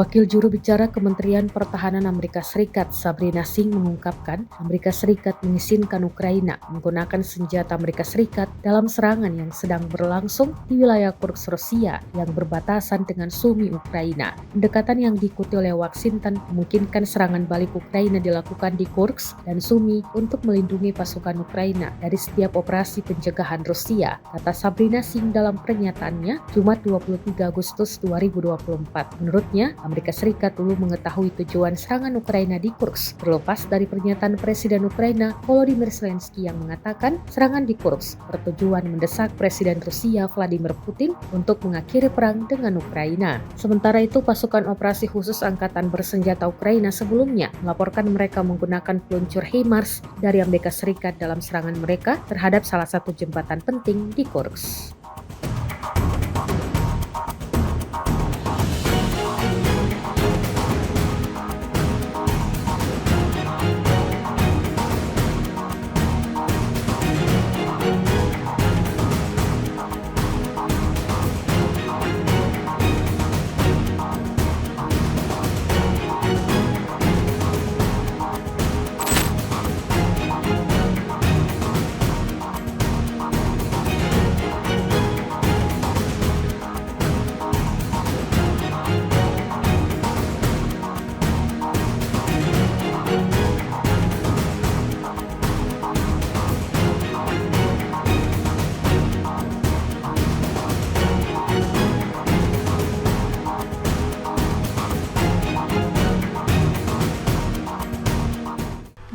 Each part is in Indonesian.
Wakil juru bicara Kementerian Pertahanan Amerika Serikat, Sabrina Singh mengungkapkan, Amerika Serikat mengizinkan Ukraina menggunakan senjata Amerika Serikat dalam serangan yang sedang berlangsung di wilayah Kursk Rusia yang berbatasan dengan Sumy Ukraina. Pendekatan yang diikuti oleh Washington memungkinkan serangan balik Ukraina dilakukan di Kursk dan Sumy untuk melindungi pasukan Ukraina dari setiap operasi pencegahan Rusia, kata Sabrina Singh dalam pernyataannya Jumat 23 Agustus 2024. Menurutnya, Amerika Serikat belum mengetahui tujuan serangan Ukraina di Kursk, terlepas dari pernyataan Presiden Ukraina Volodymyr Zelensky yang mengatakan serangan di Kursk bertujuan mendesak Presiden Rusia Vladimir Putin untuk mengakhiri perang dengan Ukraina. Sementara itu, pasukan operasi khusus Angkatan Bersenjata Ukraina sebelumnya melaporkan mereka menggunakan peluncur HIMARS dari Amerika Serikat dalam serangan mereka terhadap salah satu jembatan penting di Kursk.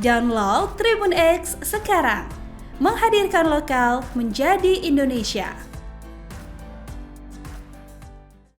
Download Tribun X sekarang, menghadirkan lokal menjadi Indonesia.